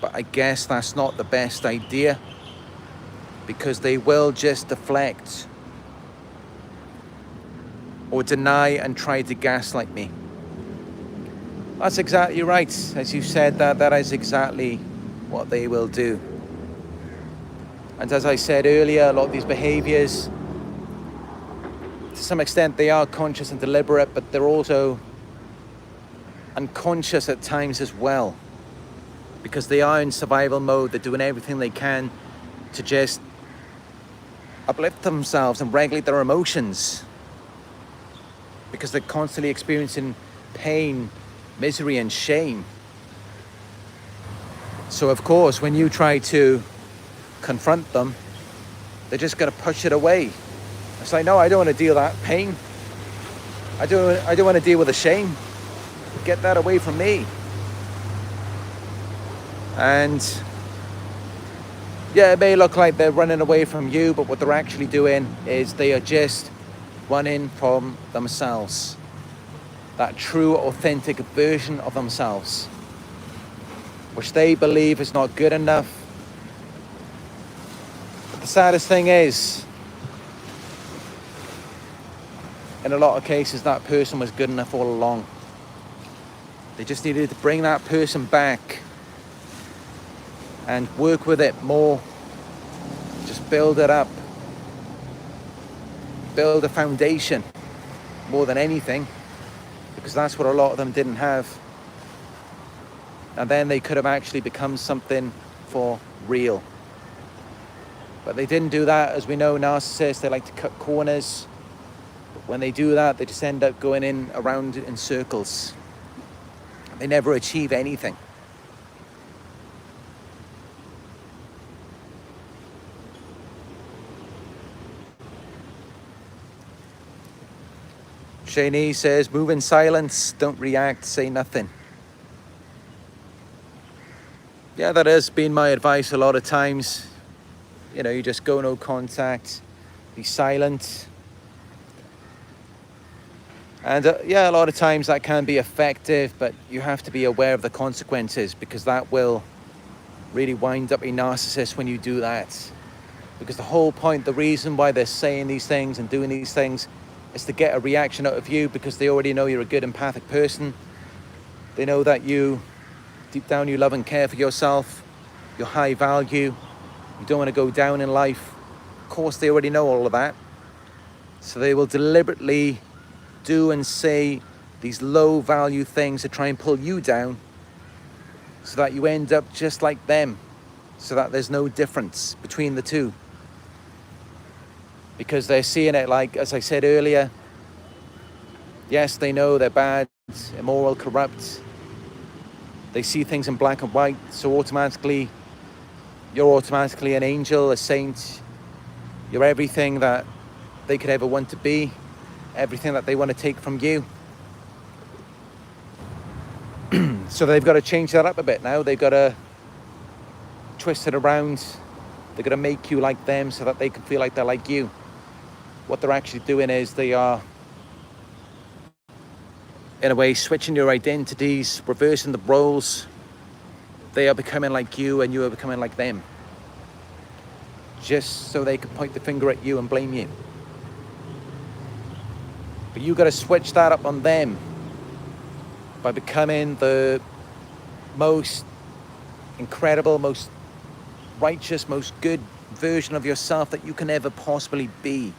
but I guess that's not the best idea because they will just deflect or deny and try to gaslight me. That's exactly right. As you said, that is exactly what they will do. And as I said earlier, a lot of these behaviors, to some extent, they are conscious and deliberate, but they're also unconscious at times as well, because they are in survival mode. They're doing everything they can to just uplift themselves and regulate their emotions, because they're constantly experiencing pain, misery, and shame. So of course, when you try to confront them, they're just going to push it away. It's like, no, I don't want to deal with that pain. I don't want to deal with the shame. Get that away from me. And yeah, it may look like they're running away from you, but what they're actually doing is they are just running from themselves. That true, authentic version of themselves, which they believe is not good enough. But the saddest thing is, in a lot of cases, that person was good enough all along. They just needed to bring that person back and work with it more. Just build it up. Build a foundation more than anything, because that's what a lot of them didn't have. And then they could have actually become something for real. But they didn't do that. As we know, narcissists, they like to cut corners. But when they do that, they just end up going around in circles. They never achieve anything. Shani says, move in silence, don't react, say nothing. Yeah, that has been my advice a lot of times. You know, you just go no contact, be silent. And yeah, a lot of times that can be effective, but you have to be aware of the consequences, because that will really wind up a narcissist when you do that. Because the whole point, the reason why they're saying these things and doing these things is to get a reaction out of you, because they already know you're a good empathic person. They know that you, deep down, you love and care for yourself. You're high value. You don't want to go down in life. Of course, they already know all of that. So they will deliberately do and say these low value things to try and pull you down, so that you end up just like them, so that there's no difference between the two. Because they're seeing it like, as I said earlier, yes, they know they're bad, immoral, corrupt. They see things in black and white, so automatically, you're automatically an angel, a saint. You're everything that they could ever want to be, everything that they want to take from you. So they've got to change that up a bit now. They've got to twist it around. They're going to make you like them so that they can feel like they're like you. What they're actually doing is they are, in a way, switching your identities, reversing the roles. They are becoming like you and you are becoming like them, just so they can point the finger at you and blame you. But you got to switch that up on them by becoming the most incredible, most righteous, most good version of yourself that you can ever possibly be.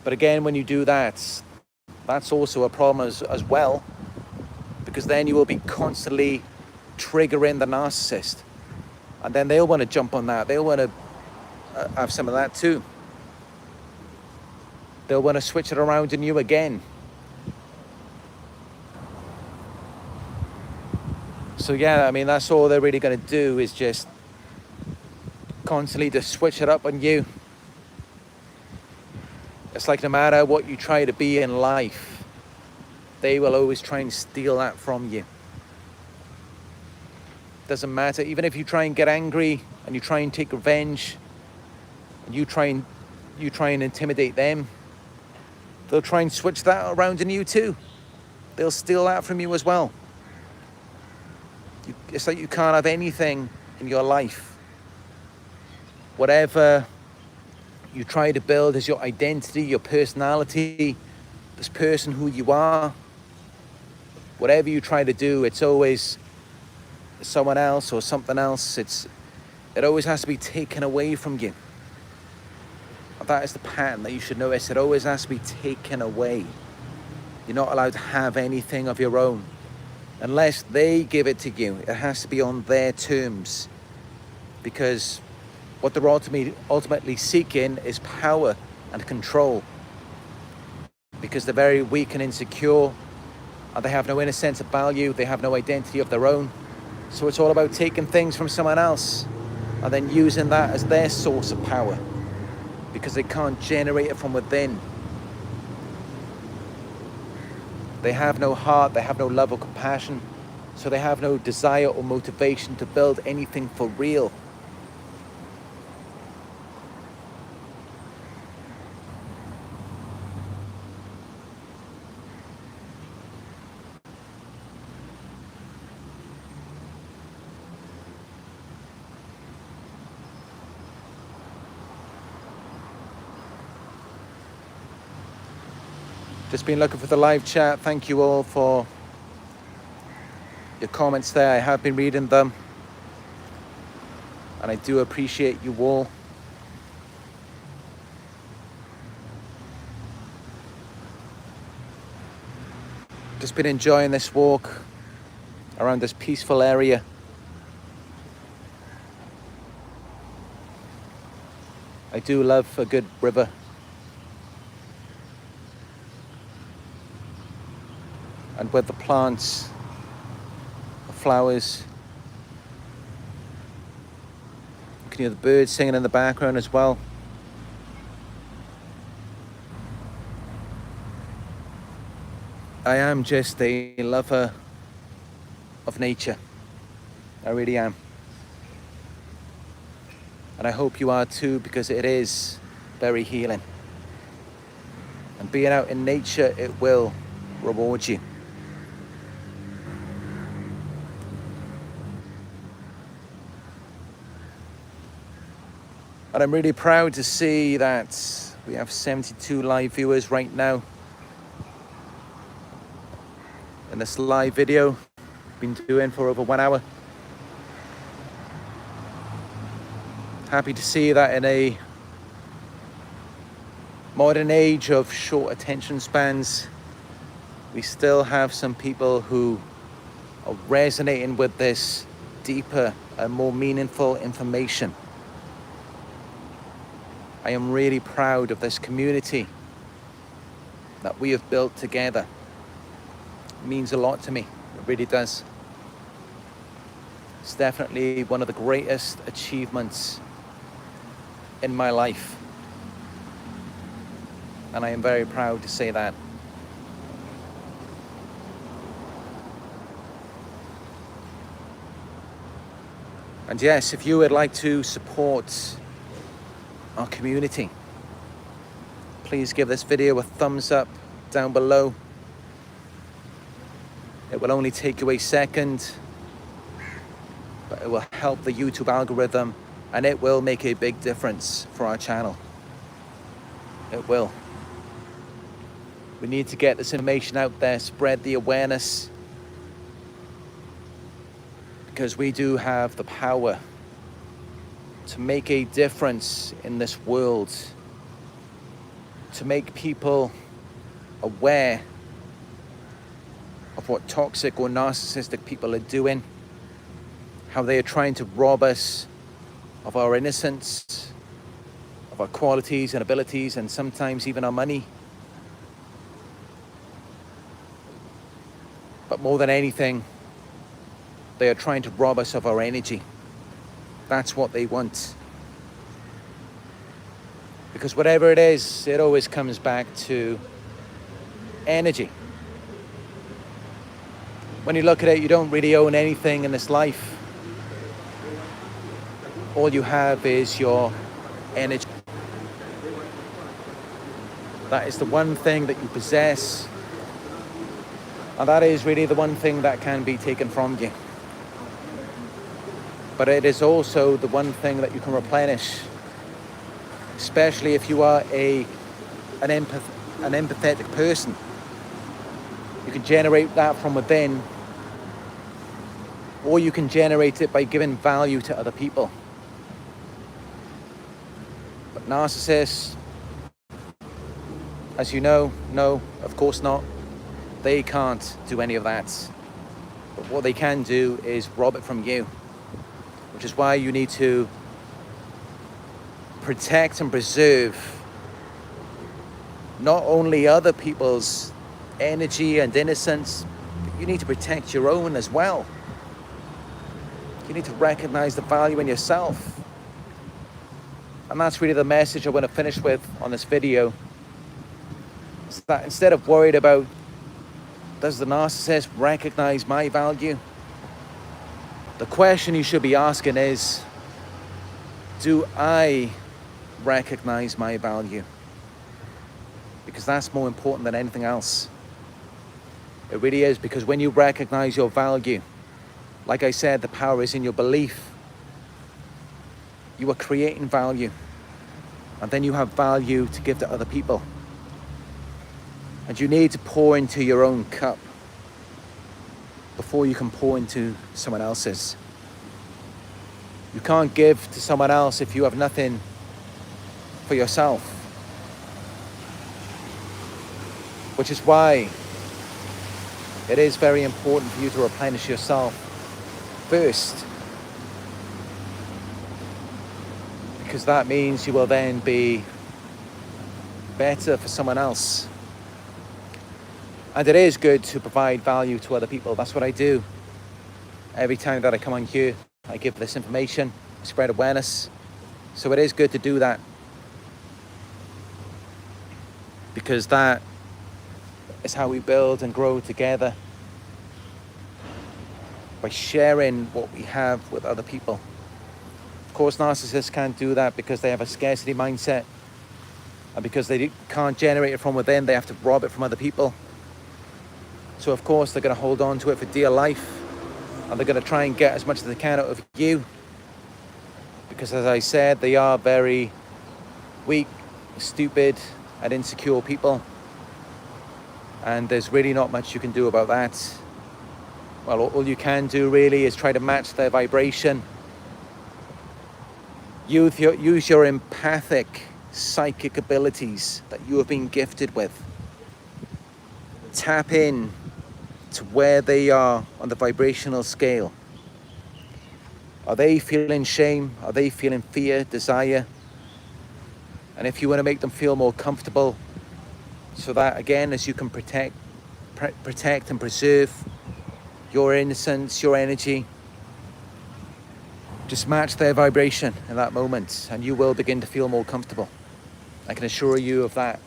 But again, when you do that, that's also a problem as well, because then you will be constantly triggering the narcissist, and then they'll want to jump on that. They'll want to have some of that too. They'll want to switch it around in you again. So yeah, I mean, that's all they're really going to do, is just constantly just switch it up on you. It's like no matter what you try to be in life, they will always try and steal that from you. Doesn't matter. Even if you try and get angry and you try and take revenge and you try and intimidate them, they'll try and switch that around in you too. They'll steal that from you as well. It's like you can't have anything in your life. Whatever you try to build as your identity, your personality, this person who you are, whatever you try to do, it's always someone else or something else. It always has to be taken away from you. That is the pattern that you should notice. It always has to be taken away. You're not allowed to have anything of your own unless they give it to you. It has to be on their terms, because what they're ultimately seeking is power and control, because they're very weak and insecure, and they have no inner sense of value. They have no identity of their own. So it's all about taking things from someone else and then using that as their source of power, because they can't generate it from within. They have no heart, they have no love or compassion, so they have no desire or motivation to build anything for real. Just been looking for the live chat. Thank you all for your comments there. I have been reading them, and I do appreciate you all. Just been enjoying this walk around this peaceful area. I do love a good river. And with the plants, the flowers, you can hear the birds singing in the background as well. I am just a lover of nature. I really am. And I hope you are too, because it is very healing. And being out in nature, it will reward you. And I'm really proud to see that we have 72 live viewers right now in this live video. Been doing for over 1 hour. Happy to see that in a modern age of short attention spans, we still have some people who are resonating with this deeper and more meaningful information. I am really proud of this community that we have built together. It means a lot to me, it really does. It's definitely one of the greatest achievements in my life. And I am very proud to say that. And yes, if you would like to support our community, please give this video a thumbs up down below. It will only take you a second, but it will help the YouTube algorithm, and it will make a big difference for our channel. It will. We need to get this information out there, spread the awareness, because we do have the power to make a difference in this world, to make people aware of what toxic or narcissistic people are doing, how they are trying to rob us of our innocence, of our qualities and abilities, and sometimes even our money. But more than anything, they are trying to rob us of our energy. That's what they want. Because whatever it is, it always comes back to energy. When you look at it, you don't really own anything in this life. all you have is your energy. That is the one thing that you possess, and that is really the one thing that can be taken from you. But it is also the one thing that you can replenish, especially if you are an empathetic person. You can generate that from within, or you can generate it by giving value to other people. But narcissists, as you know, no, of course not. They can't do any of that. But what they can do is rob it from you, which is why you need to protect and preserve not only other people's energy and innocence, but you need to protect your own as well. You need to recognize the value in yourself. And that's really the message I want to finish with on this video. Is that instead of worried about, does the narcissist recognize my value? The question you should be asking is, do I recognize my value? Because that's more important than anything else. It really is, because when you recognize your value, like I said, the power is in your belief. You are creating value, and then you have value to give to other people. And you need to pour into your own cup before you can pour into someone else's. You can't give to someone else if you have nothing for yourself. Which is why it is very important for you to replenish yourself first. Because that means you will then be better for someone else. And it is good to provide value to other people. That's what I do. Every time that I come on here, I give this information, spread awareness. So it is good to do that. Because that is how we build and grow together. By sharing what we have with other people. Of course, narcissists can't do that because they have a scarcity mindset. And because they can't generate it from within, they have to rob it from other people. So of course they're going to hold on to it for dear life, and they're going to try and get as much as they can out of you, because as I said, they are very weak, stupid and insecure people, and there's really not much you can do about that. Well, all you can do really is try to match their vibration. Use your empathic, psychic abilities that you have been gifted with. Tap in to where they are on the vibrational scale. Are they feeling shame? Are they feeling fear, desire? And if you want to make them feel more comfortable, so that again, as you can protect and preserve your innocence, your energy, just match their vibration in that moment, and you will begin to feel more comfortable. I can assure you of that.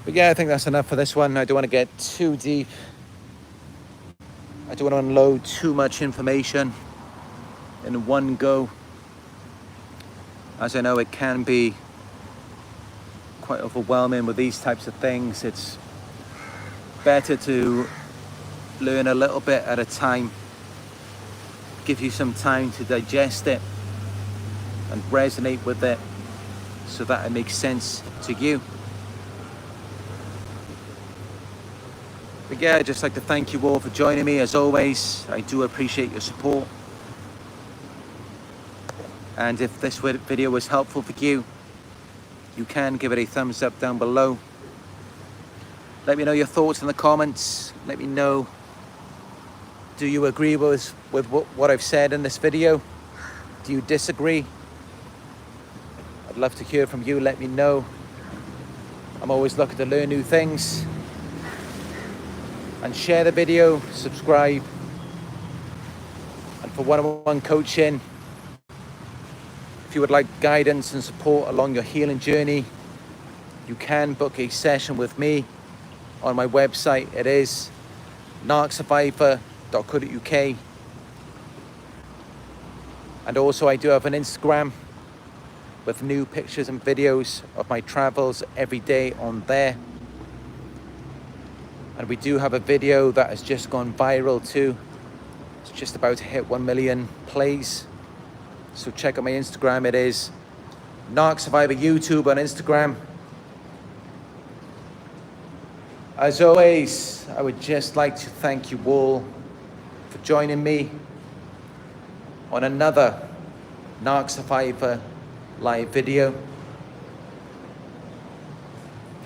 But yeah, I think that's enough for this one. I don't want to get too deep. I don't want to unload too much information in one go. As I know, it can be quite overwhelming with these types of things. It's better to learn a little bit at a time. Give you some time to digest it and resonate with it so that it makes sense to you. But yeah, I'd just like to thank you all for joining me. As always, I do appreciate your support. And if this video was helpful for you, you can give it a thumbs up down below. Let me know your thoughts in the comments. Let me know, do you agree with what I've said in this video? Do you disagree? I'd love to hear from you. Let me know. I'm always looking to learn new things. And share the video, subscribe. And for one-on-one coaching, if you would like guidance and support along your healing journey, you can book a session with me on my website. It is narcsurvivor.co.uk. And also I do have an Instagram with new pictures and videos of my travels every day on there. And we do have a video that has just gone viral too. It's just about to hit 1 million plays. So check out my Instagram. It is Narc Survivor YouTube on Instagram. As always, I would just like to thank you all for joining me on another Narc Survivor live video.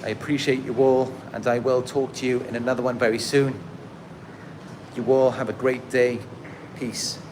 I appreciate you all, and I will talk to you in another one very soon. You all have a great day. Peace.